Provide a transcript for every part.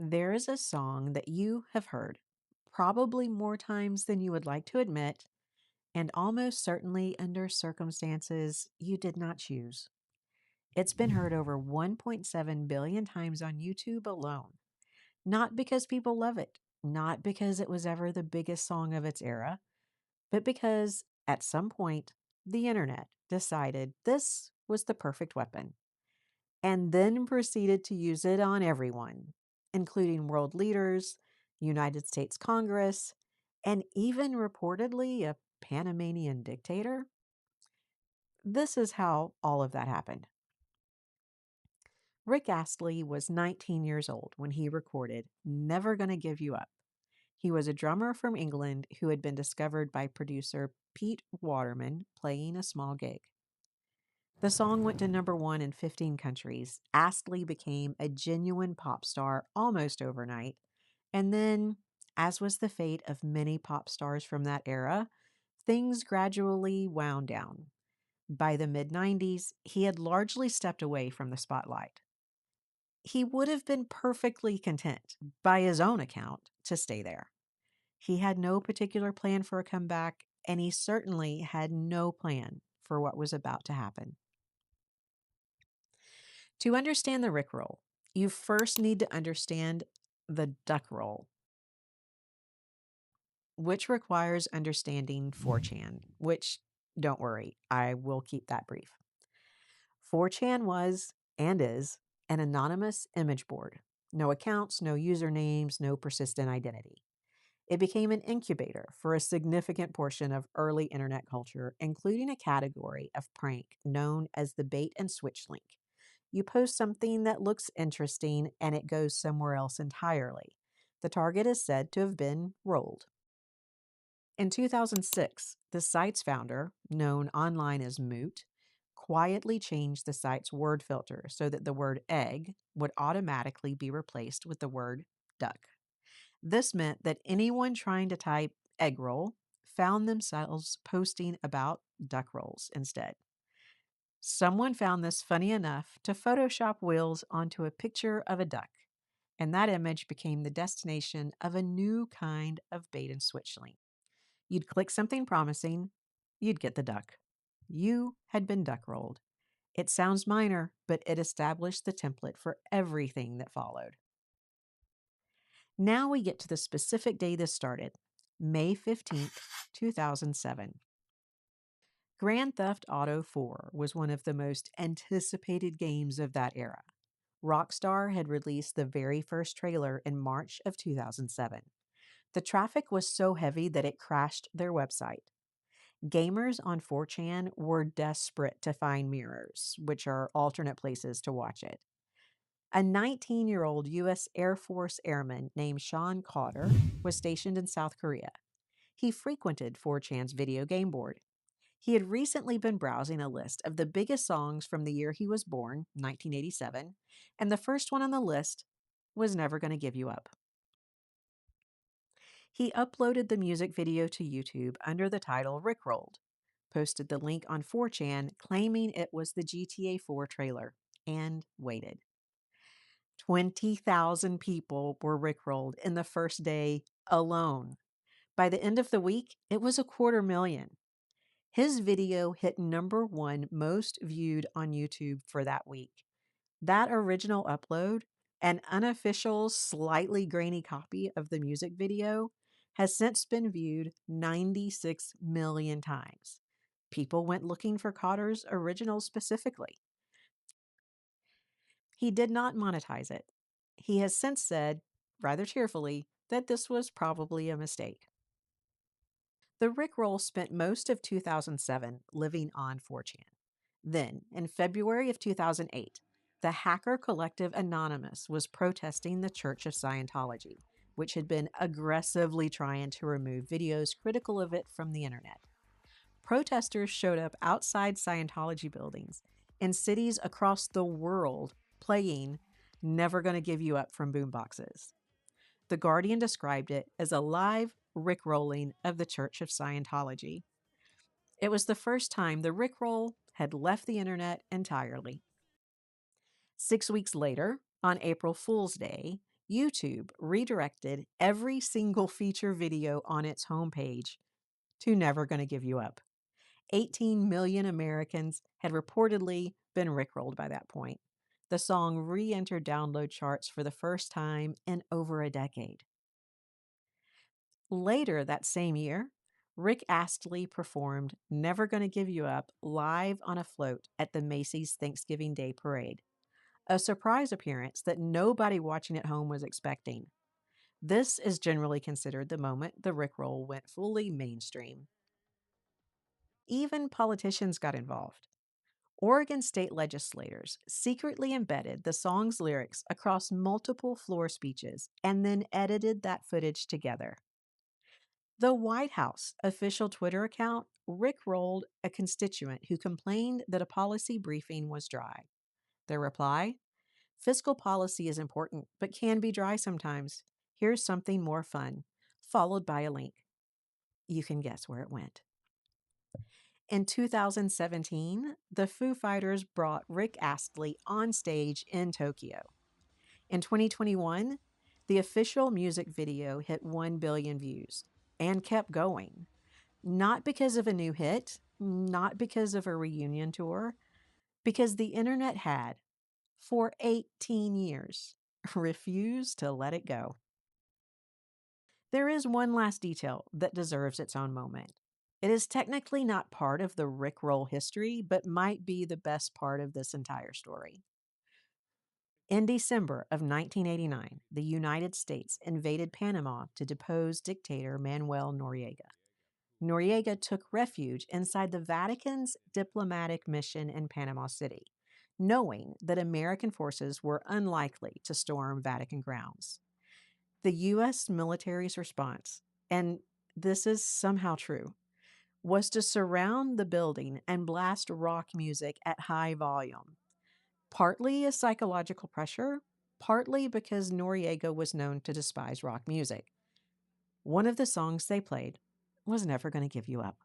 There is a song that you have heard, probably more times than you would like to admit, and almost certainly under circumstances you did not choose. It's been heard over 1.7 billion times on YouTube alone. Not because people love it, not because it was ever the biggest song of its era, but because at some point the internet decided this was the perfect weapon and then proceeded to use it on everyone, including world leaders, United States Congress, and even reportedly a Panamanian dictator. This is how all of that happened. Rick Astley was 19 years old when he recorded Never Gonna Give You Up. He was a drummer from England who had been discovered by producer Pete Waterman playing a small gig. The song went to number one in 15 countries. Astley became a genuine pop star almost overnight. And then, as was the fate of many pop stars from that era, things gradually wound down. By the mid 90s, he had largely stepped away from the spotlight. He would have been perfectly content, by his own account, to stay there. He had no particular plan for a comeback, and he certainly had no plan for what was about to happen. To understand the Rickroll, you first need to understand the Duckroll, which requires understanding 4chan, which, don't worry, I will keep that brief. 4chan was, and is, an anonymous image board. No accounts, no usernames, no persistent identity. It became an incubator for a significant portion of early internet culture, including a category of prank known as the bait and switch link. You post something that looks interesting and it goes somewhere else entirely. The target is said to have been rolled. In 2006, the site's founder, known online as Moot, quietly changed the site's word filter so that the word egg would automatically be replaced with the word duck. This meant that anyone trying to type egg roll found themselves posting about duck rolls instead. Someone found this funny enough to Photoshop wheels onto a picture of a duck, and that image became the destination of a new kind of bait and switch link. You'd click something promising, you'd get the duck. You had been duck rolled. It sounds minor, but it established the template for everything that followed. Now we get to the specific day this started, May 15th, 2007. Grand Theft Auto 4 was one of the most anticipated games of that era. Rockstar had released the very first trailer in March of 2007. The traffic was so heavy that it crashed their website. Gamers on 4chan were desperate to find mirrors, which are alternate places to watch it. A 19-year-old U.S. Air Force airman named Shawn Cotter was stationed in South Korea. He frequented 4chan's video game board. He had recently been browsing a list of the biggest songs from the year he was born, 1987, and the first one on the list was Never Gonna Give You Up. He uploaded the music video to YouTube under the title Rickrolled, posted the link on 4chan claiming it was the GTA 4 trailer, and waited. 20,000 people were Rickrolled in the first day alone. By the end of the week, it was 250,000. His video hit number one most viewed on YouTube for that week. That original upload, an unofficial, slightly grainy copy of the music video, has since been viewed 96 million times. People went looking for Cotter's original specifically. He did not monetize it. He has since said, rather cheerfully, that this was probably a mistake. The Rickroll spent most of 2007 living on 4chan. Then, in February of 2008, the hacker collective Anonymous was protesting the Church of Scientology, which had been aggressively trying to remove videos critical of it from the internet. Protesters showed up outside Scientology buildings in cities across the world playing Never Gonna Give You Up from boomboxes. The Guardian described it as a live Rickrolling of the Church of Scientology. It was the first time the Rickroll had left the internet entirely. 6 weeks later, on April Fool's Day, YouTube redirected every single feature video on its homepage to Never Gonna Give You Up. 18 million Americans had reportedly been rickrolled by that point. The song re entered download charts for the first time in over a decade. Later that same year, Rick Astley performed Never Gonna Give You Up live on a float at the Macy's Thanksgiving Day Parade, a surprise appearance that nobody watching at home was expecting. This is generally considered the moment the Rickroll went fully mainstream. Even politicians got involved. Oregon state legislators secretly embedded the song's lyrics across multiple floor speeches and then edited that footage together. The White House official Twitter account rickrolled a constituent who complained that a policy briefing was dry. Their reply: fiscal policy is important, but can be dry sometimes. Here's something more fun, followed by a link. You can guess where it went. In 2017, the Foo Fighters brought Rick Astley on stage in Tokyo. In 2021, the official music video hit 1 billion views and kept going. Not because of a new hit, not because of a reunion tour, because the internet had, for 18 years, refused to let it go. There is one last detail that deserves its own moment. It is technically not part of the Rickroll history, but might be the best part of this entire story. In December of 1989, the United States invaded Panama to depose dictator Manuel Noriega. Noriega took refuge inside the Vatican's diplomatic mission in Panama City, knowing that American forces were unlikely to storm Vatican grounds. The U.S. military's response, and this is somehow true, was to surround the building and blast rock music at high volume. Partly as psychological pressure, partly because Noriega was known to despise rock music. One of the songs they played was Never Gonna Give You Up.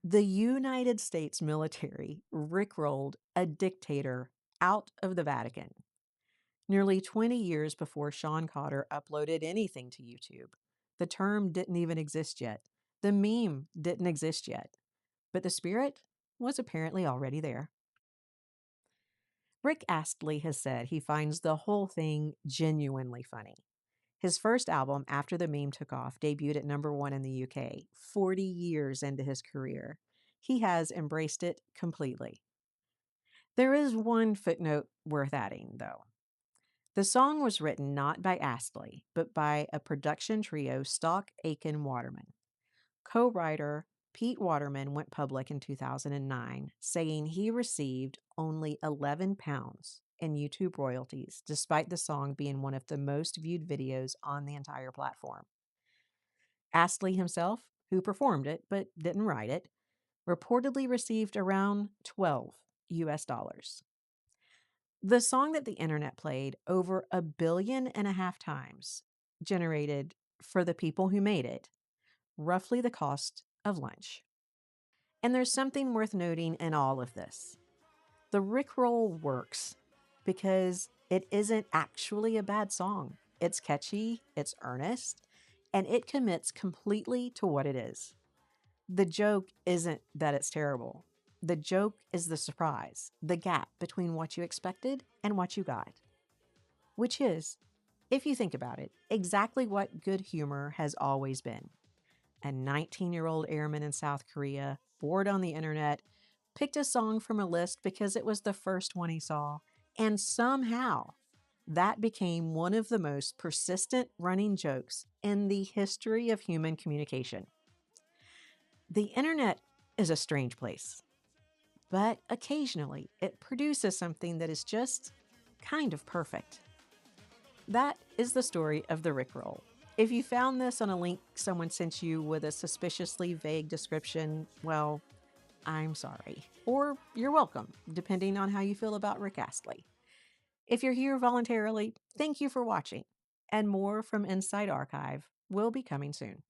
The United States military rickrolled a dictator out of the Vatican nearly 20 years before Shawn Cotter uploaded anything to YouTube. The term didn't even exist yet. The meme didn't exist yet. But the spirit was apparently already there. Rick Astley has said he finds the whole thing genuinely funny. His first album, after the meme took off, debuted at #1 in the UK, 40 years into his career. He has embraced it completely. There is one footnote worth adding, though. The song was written not by Astley, but by a production trio, Stock, Aitken, Waterman. Co-writer Pete Waterman went public in 2009, saying he received only £11 in YouTube royalties, despite the song being one of the most viewed videos on the entire platform. Astley himself, who performed it but didn't write it, reportedly received around $12. The song that the internet played over 1.5 billion times generated, for the people who made it, roughly the cost of lunch. And there's something worth noting in all of this. The Rickroll works because it isn't actually a bad song. It's catchy, it's earnest, and it commits completely to what it is. The joke isn't that it's terrible. The joke is the surprise, the gap between what you expected and what you got. Which is, if you think about it, exactly what good humor has always been. A 19-year-old airman in South Korea, bored on the internet, picked a song from a list because it was the first one he saw, and somehow that became one of the most persistent running jokes in the history of human communication. The internet is a strange place, but occasionally it produces something that is just kind of perfect. That is the story of the Rickroll. If you found this on a link someone sent you with a suspiciously vague description, well, I'm sorry. Or you're welcome, depending on how you feel about Rick Astley. If you're here voluntarily, thank you for watching. And more from Inside Archive will be coming soon.